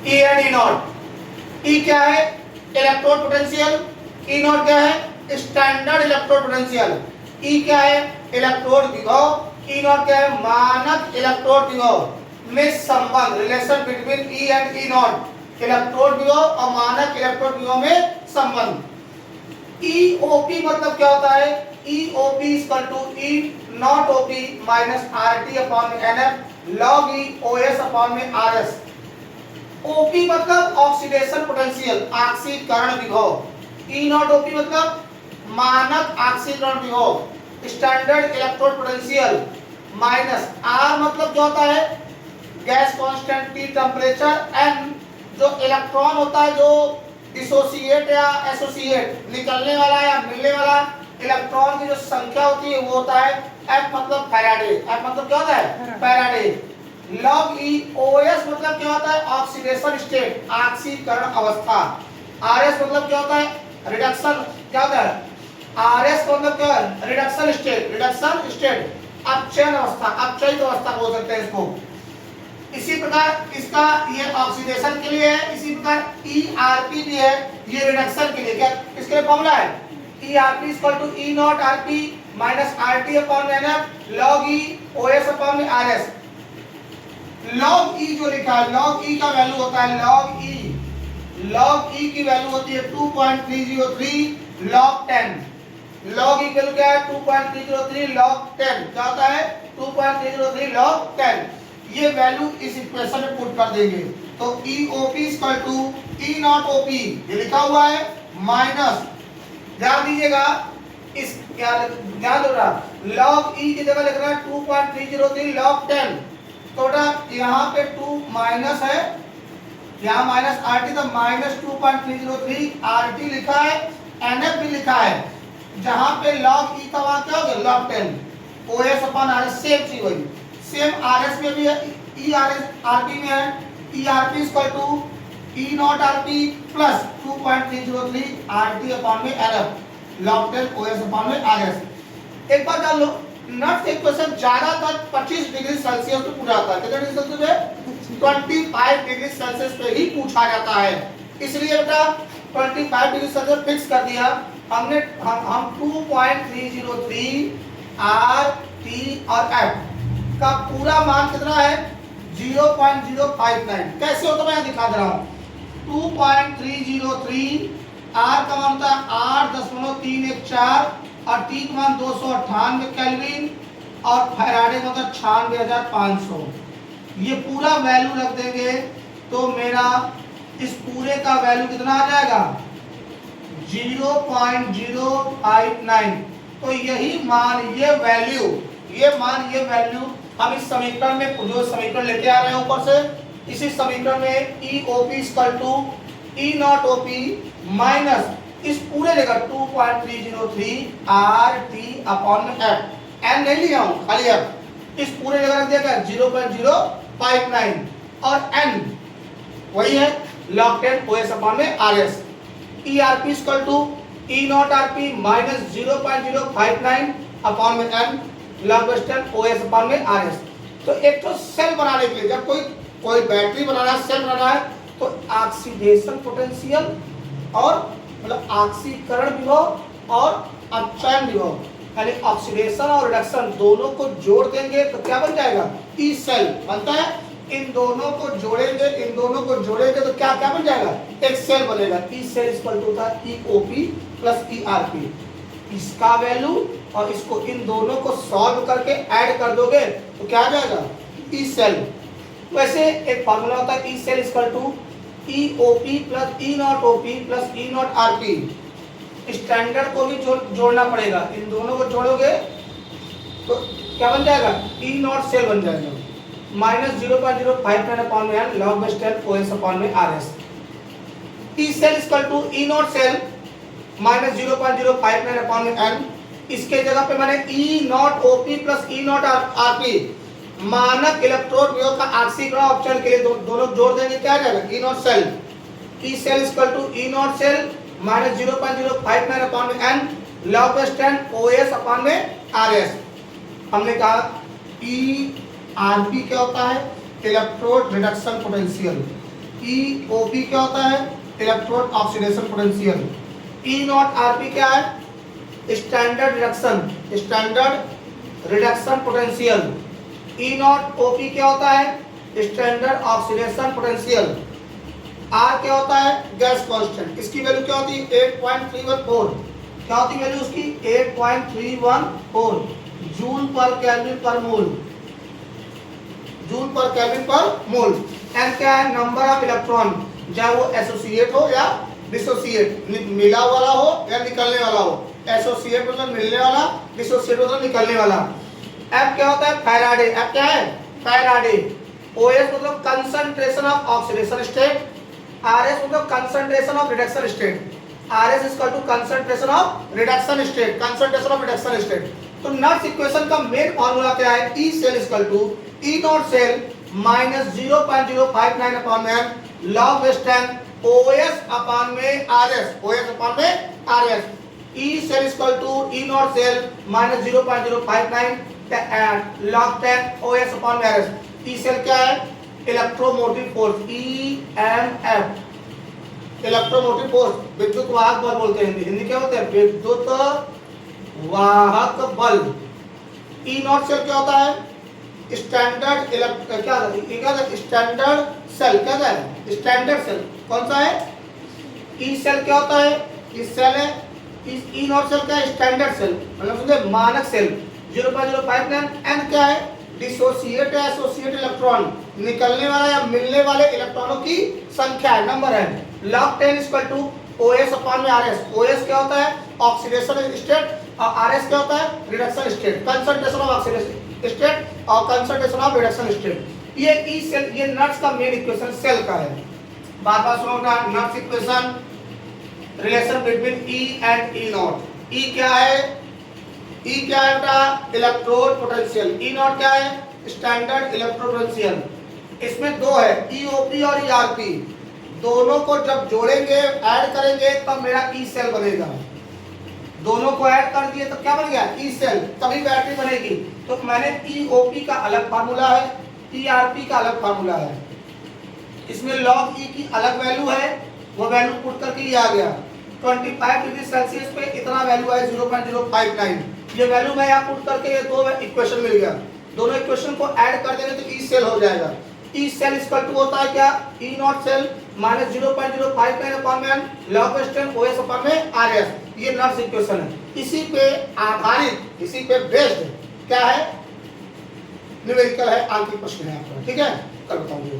E and E naught. E क्या है? Electrode potential. E not क्या है? Standard electrode potential. ई क्या है? इलेक्ट्रोड विभव। ई नॉट क्या है? मानक इलेक्ट्रोड विभव में संबंध, relation between E and E not, electrode विभव और मानक इलेक्ट्रोड विभव में संबंध। ईओपी मतलब क्या होता है? EOP equal to E naught OP minus R T upon में NF log e OS upon में आर एस। ओपी मतलब ऑक्सीडेशन पोटेंशियल, ऑक्सीकरण विभव। ई नॉट ओपी मतलब मानक ऑक्सीकरण विभव, standard electrode potential, minus R मतलब क्या होता है? Gas constant, T temperature, N जो इलेक्ट्रॉन होता है, जो डिसोसिएट या एसोसिएट, निकलने वाला या मिलने वाला इलेक्ट्रॉन की जो संख्या होती है वो होता है एफ मतलब फैराडे। एफ मतलब क्या होता है? फैराडे। लॉग ई ओएस मतलब क्या होता है? ऑक्सीडेशन स्टेट, ऑक्सीकरण अवस्था। आरएस मतलब क्या होता है? रिडक्शन। क्या होता है? आरएस मतलब क्या है? रिडक्शन स्टेट, रिडक्शन स्टेट, अपचयन अवस्था, अपचयित अवस्था बोल सकते हैं इसको। इसी प्रकार इसका ये ऑक्सीडेशन के लिए है, इसी प्रकार ईआरपी भी है, ये रिडक्शन के लिए। क्या इसके लिए फॉर्मूला है? ERP equal to E naught RP minus RT upon NF log e OS upon में आरएस। लॉग ई जो लिखा है, लॉग ई का वैल्यू होता है लॉग ई की वैल्यू होती है 2.303 लॉग 10। लॉग ई की वैल्यू क्या है? 2.303 लॉग 10। क्या होता है? 2.303 लॉग 10। ये वैल्यू इस इक्वेशन में पुट कर देंगे तो EOP equal to E naught OP ये लिखा हुआ है माइनस, ध्यान दीजिएगा इस क्या ध्यान दो रहा, लॉग E की जगह लिख रहा है 2.303 लॉग 10, तो यहाँ पे 2 माइनस है, यहाँ माइनस RT तो माइनस 2.303 RT लिखा है, NF भी लिखा है, जहाँ पे लॉग E का वहाँ क्या हो गया? Log 10 OS upon RS same चीज वही, सेम RS में भी है, ERS RP में है, ERP equal to E naught RP plus 2.303 RT upon में NF लॉग 10 OS अपॉन में RS। एक बात जान लो, नट से क्वेश्चन ज्यादातर 25 डिग्री सेल्सियस पे पूछा जाता है। कितने डिग्री सेल्सियस पे? 25 डिग्री सेल्सियस पे ही पूछा जाता है, इसलिए बेटा 25 डिग्री सेल्सियस फिक्स कर दिया हमने। हम 2.303 RT और F का पूरा मान कितना है? 0.059। कैसे होता है मैं दिखा दे रहा हूँ। 2.303 R का मान होता है 8.314 और T का मान 298 केल्विन और फैराडे का मतलब 96,500। ये पूरा वैल्यू रख देंगे तो मेरा इस पूरे का वैल्यू कितना आ जाएगा? 0.059। तो यही मान, ये वैल्यू हम इस समीकरण में जो समीकरण लेके आ रहे हैं ऊपर से, इसी समीकरण में EOP equal to E naught OP minus इस पूरे जगह 2.303 RT अपॉन में F, N नहीं लिया हूं खाली F, इस पूरे जगह रख दिया क्या? 0.059 और N वही है log 10 OS अपॉन में RS। ERP equal to E naught RP minus 0.059 upon में N लॉग 10 OS अपॉन में RS। तो एक तो सेल बनाने के लिए, जब कोई बैटरी बनाना है, सेल बनाना है, तो ऑक्सीडेशन पोटेंशियल और मतलब ऑक्सीकरण विभव और अपचयन विभव, यानी ऑक्सीडेशन और रिडक्शन दोनों को जोड़ देंगे तो क्या बन जाएगा? ई सेल बनता है। इन दोनों को जोड़ेंगे तो क्या क्या बन जाएगा? एक सेल बनेगा। ई सेल इक्वल टू था EOP प्लस ERP, इसका वैल्यू और इसको इन दोनों को सॉल्व करके ऐड कर दोगे तो क्या आ जाएगा? E cell. वैसे एक फार्मूला होता है E cell equal to EOP plus E naught OP plus E naught RP। Standard को भी जोड़ना पड़ेगा, इन दोनों को जोड़ोगे तो क्या बन जाएगा? E नॉट सेल बन जाएगा माइनस 0.059 अपॉन में N लॉग 10 OS अपॉन में RS। E cell equal to E naught cell minus 0.059 upon में N, इसके जगह पे मैंने E naught OP plus E naught RP मानक इलेक्ट्रोड विभव का ऑक्सीकरण अपचयन के लिए दोनों जोड़ देंगे, क्या आ जाएगा? E naught cell. E cell equal to E naught cell minus 0.059 upon में N लॉग 10 OS अपॉन में RS। हमने कहा ERP क्या होता है? Electrode reduction potential. EOP क्या होता है? Electron oxidation potential. E naught RP क्या है? Standard reduction potential. E naught OP क्या होता है? Standard oxidation potential. R क्या होता है? Gas constant. इसकी वैल्यू क्या होती है? 8.314। क्या होती है वैल्यू उसकी? 8.314 जूल पर केल्विन पर मोल। जूल पर केल्विन पर मोल। एन क्या है? नंबर ऑफ इलेक्ट्रॉन, चाहे वो एसोसिएट हो या डिसोसिएट, मिला वाला हो या निकलने वाला हो। एसोसिएट मतलब मिलने वाला, डिसोसिएट मतलब निकलने वाला। एफ क्या होता है? फैराडे। एफ क्या है? फैराडे। ओएस मतलब concentration of oxidation state. RS मतलब concentration of reduction state. RS is equal to concentration of reduction state, concentration of reduction state. तो नॉट्स इक्वेशन का मेन फार्मूला क्या है? E cell is equal to E naught cell minus 0.059 upon में log base 10 OS upon में RS, OS upon में RS. E cell is equal to E naught cell minus 0.059 log 10 OS upon में RS. E cell क्या है? Electromotive force, EMF, electromotive force, विद्युत वाहक बल बोलते हैं। हिंदी क्या बोलते हैं? विद्युत वाहक बल। ई नॉट सेल क्या होता है? Standard standard cell. क्या है? Standard cell. कौन सा है? ई सेल क्या होता है? इस सेल है। इस ई नॉट सेल क्या है? स्टैंडर्ड सेल, मतलब समझे मानक सेल। 0.059। एन क्या है? डिसोसिएट या एसोसिएट इलेक्ट्रॉन, निकलने वाला या मिलने वाले इलेक्ट्रॉनों की संख्या है, नंबर है। Log 10 equal to OS upon में आरएस। ओएस क्या होता है? ऑक्सीडेशन स्टेट और आरएस क्या होता है? Reduction state, concentration of oxidation state और कंसंट्रेशन ऑफ रिडक्शन स्टेट। ये ई सेल, ये नट्स का मेन इक्वेशन सेल का है। बार बार सुनोगा नट्स equation, relation between E and E naught. E क्या है? ई क्या है बेटा? Electrode potential. ई नॉट क्या है? Standard electrode potential. इसमें दो है, EOP और ERP। दोनों को जब जोड़ेंगे, ऐड करेंगे, तब मेरा ई सेल बनेगा। दोनों को ऐड कर दिए तो क्या बन गया? ई सेल, तभी बैटरी बनेगी। तो मैंने EOP का अलग फार्मूला है, ERP का अलग फार्मूला है। इसमें लॉग ई की अलग वैल्यू है, वो वैल्यू पुट करके ये आ गया। 25 डिग्री सेल्सियस पे इतना वैल्यू है 0.059। ये वैल्यू मैं यहाँ पुट करके ये दो इक्वेशन मिल गया। दोनों इक्वेशन को ऐड कर देंगे तो ई सेल हो जाएगा। ई सेल इक्वल टू होता है क्या? ई नॉट सेल माइनस 0.059 अपॉन में लॉग बेस 10 ओएस अपॉन में आरएस। ये नट्स इक्वेशन है। इसी पे आधारित, इसी पे बेस्ड क्या है? न्यूमेरिकल है, आंकिक प्रश्न है आपका। ठीक है, कल बताऊंगी।